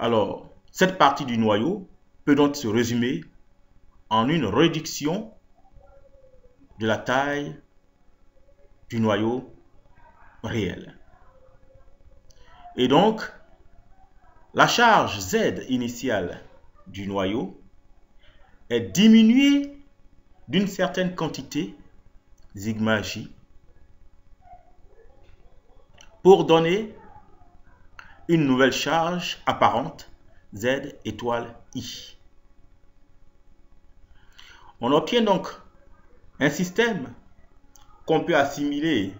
Alors, cette partie du noyau peut donc se résumer en une réduction de la taille du noyau réel. Et donc, la charge Z initiale du noyau est diminuée d'une certaine quantité sigma j pour donner une nouvelle charge apparente Z étoile I. On obtient donc un système qu'on peut assimiler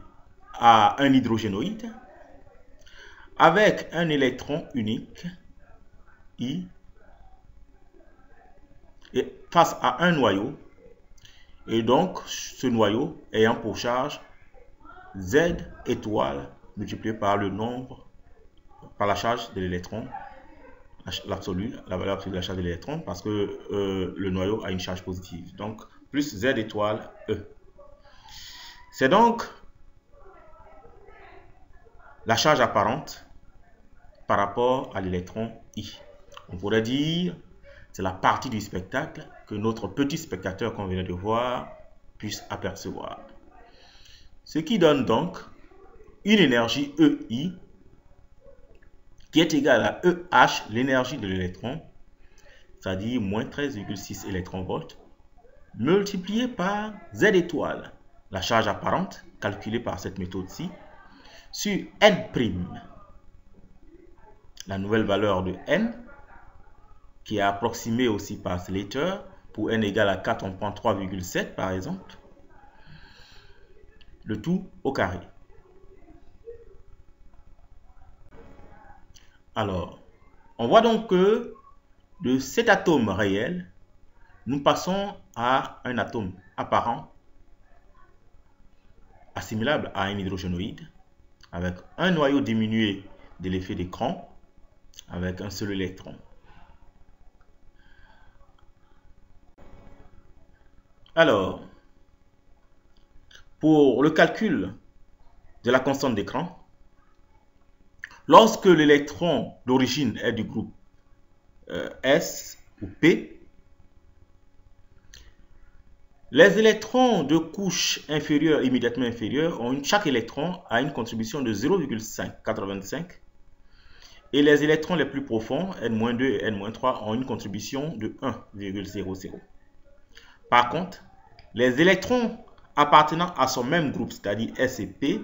à un hydrogénoïde avec un électron unique I et face à un noyau, et donc ce noyau ayant pour charge Z étoile multiplié par le nombre, par la charge de l'électron, l'absolu, la valeur absolue de la charge de l'électron, parce que le noyau a une charge positive. Donc plus Z étoile E. C'est donc la charge apparente par rapport à l'électron I. On pourrait dire c'est la partie du spectacle que notre petit spectateur qu'on vient de voir puisse apercevoir. Ce qui donne donc une énergie EI qui est égale à EH, l'énergie de l'électron, c'est-à-dire moins 13,6 électronvolts, multiplié par Z étoile, la charge apparente calculée par cette méthode-ci, sur N', la nouvelle valeur de N, qui est approximée aussi par Slater. Pour N égale à 4, on prend 3,7 par exemple. Le tout au carré. Alors, on voit donc que de cet atome réel, nous passons à un atome apparent, assimilable à un hydrogénoïde, avec un noyau diminué de l'effet d'écran, avec un seul électron. Alors, pour le calcul de la constante d'écran, lorsque l'électron d'origine est du groupe S ou P, les électrons de couche inférieure, immédiatement inférieure, chaque électron a une contribution de 0,585 et les électrons les plus profonds, N-2 et N-3, ont une contribution de 1,00. Par contre, les électrons appartenant à son même groupe, c'est-à-dire S et P,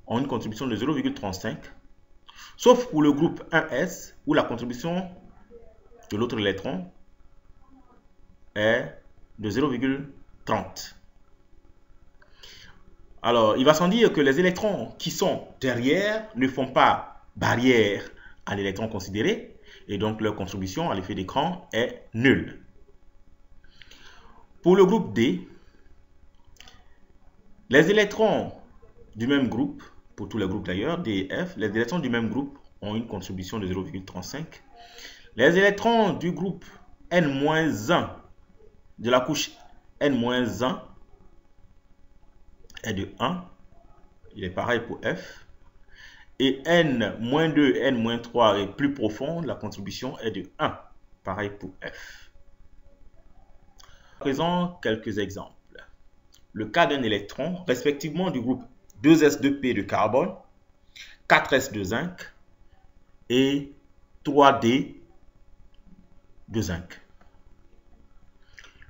ont une contribution de 0,35, sauf pour le groupe 1S, où la contribution de l'autre électron est de 0,30. Alors, il va sans dire que les électrons qui sont derrière ne font pas barrière à l'électron considéré, et donc leur contribution à l'effet d'écran est nulle. Pour le groupe D, les électrons du même groupe, pour tous les groupes d'ailleurs, D et F, les électrons du même groupe ont une contribution de 0,35. Les électrons du groupe N-1 de la couche N-1 est de 1. Il est pareil pour F. Et N-2, N-3 est plus profond, la contribution est de 1. Pareil pour F. À présent, quelques exemples. Le cas d'un électron, respectivement du groupe 2s2p de carbone, 4s de zinc et 3d de zinc.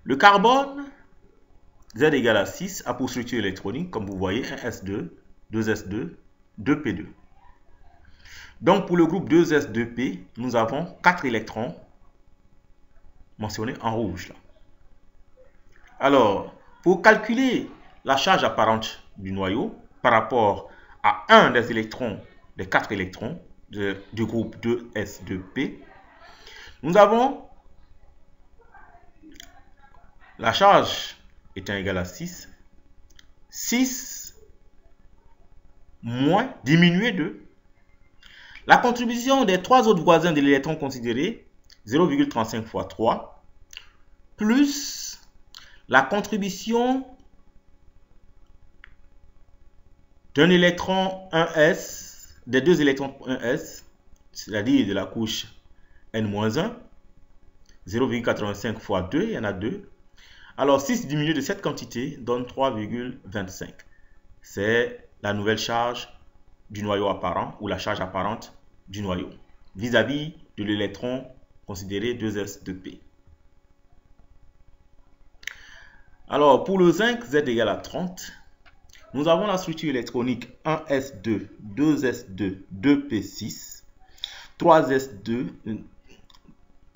Le carbone, Z égale à 6, a pour structure électronique, comme vous voyez, 1s2, 2s2, 2p2. Donc pour le groupe 2s2p, nous avons 4 électrons mentionnés en rouge là. Alors, pour calculer la charge apparente du noyau par rapport à un des électrons, des 4 électrons du groupe 2s2p, nous avons la charge étant égale à 6, 6 moins diminué de la contribution des 3 autres voisins de l'électron considéré, 0,35 fois 3, plus la contribution d'un électron 1s, des deux électrons 1s, c'est-à-dire de la couche n-1, 0,85 fois 2, il y en a 2. Alors 6 diminué de cette quantité donne 3,25. C'est la nouvelle charge du noyau apparent ou la charge apparente du noyau vis-à-vis de l'électron considéré 2s de P. Alors pour le zinc, Z égale à 30. Nous avons la structure électronique 1s2, 2s2, 2p6, 3s2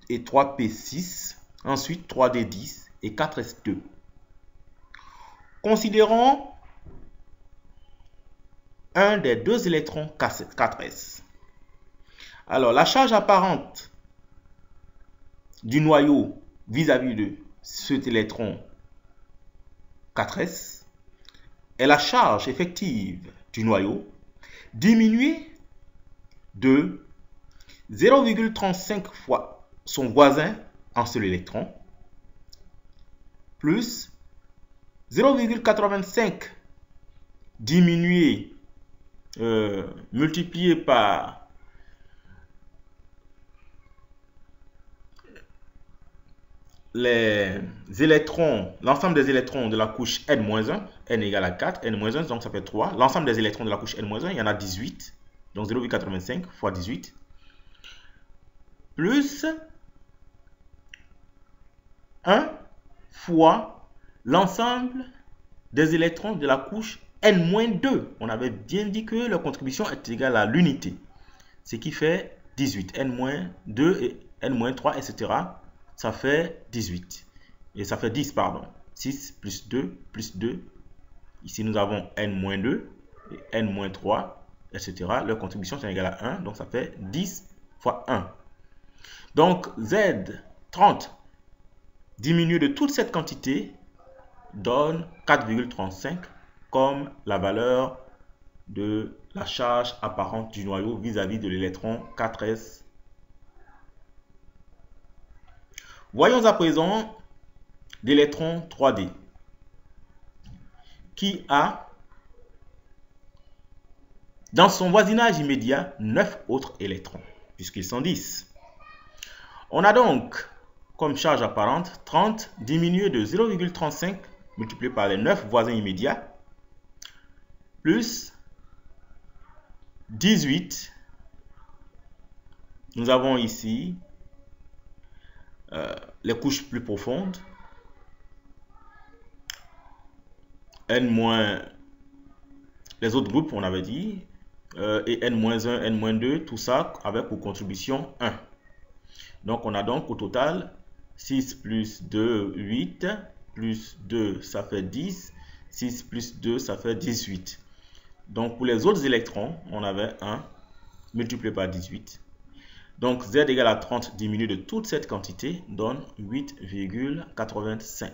et 3p6, ensuite 3d10 et 4s2. Considérons un des deux électrons 4s. Alors, la charge apparente du noyau vis-à-vis de cet électron 4s est la charge effective du noyau diminuée de 0,35 fois son voisin en seul électron plus 0,85 diminué multiplié par les électrons, l'ensemble des électrons de la couche n-1, n égale à 4, n-1, donc ça fait 3. L'ensemble des électrons de la couche n-1, il y en a 18, donc 0,85 fois 18, plus 1 fois l'ensemble des électrons de la couche n-2. On avait bien dit que la contribution est égale à l'unité, ce qui fait 18, n-2 et n-3, etc. Ça fait 18. Et ça fait 10, pardon. 6 plus 2 plus 2. Ici, nous avons n-2 et n-3, etc. Leur contribution est égale à 1. Donc, ça fait 10 fois 1. Donc, Z, 30, diminué de toute cette quantité, donne 4,35 comme la valeur de la charge apparente du noyau vis-à-vis de l'électron 4s. Voyons à présent l'électron 3D qui a dans son voisinage immédiat 9 autres électrons, puisqu'ils sont 10. On a donc comme charge apparente 30 diminué de 0,35 multiplié par les 9 voisins immédiats plus 18. Nous avons ici les couches plus profondes, les autres groupes, on avait dit, et n-1, n-2, tout ça avec pour contribution 1. Donc, on a donc au total 6 plus 2, 8, plus 2, ça fait 10, 6 plus 2, ça fait 18. Donc, pour les autres électrons, on avait 1 multiplié par 18. Donc, Z égale à 30 diminué de toute cette quantité donne 8,85.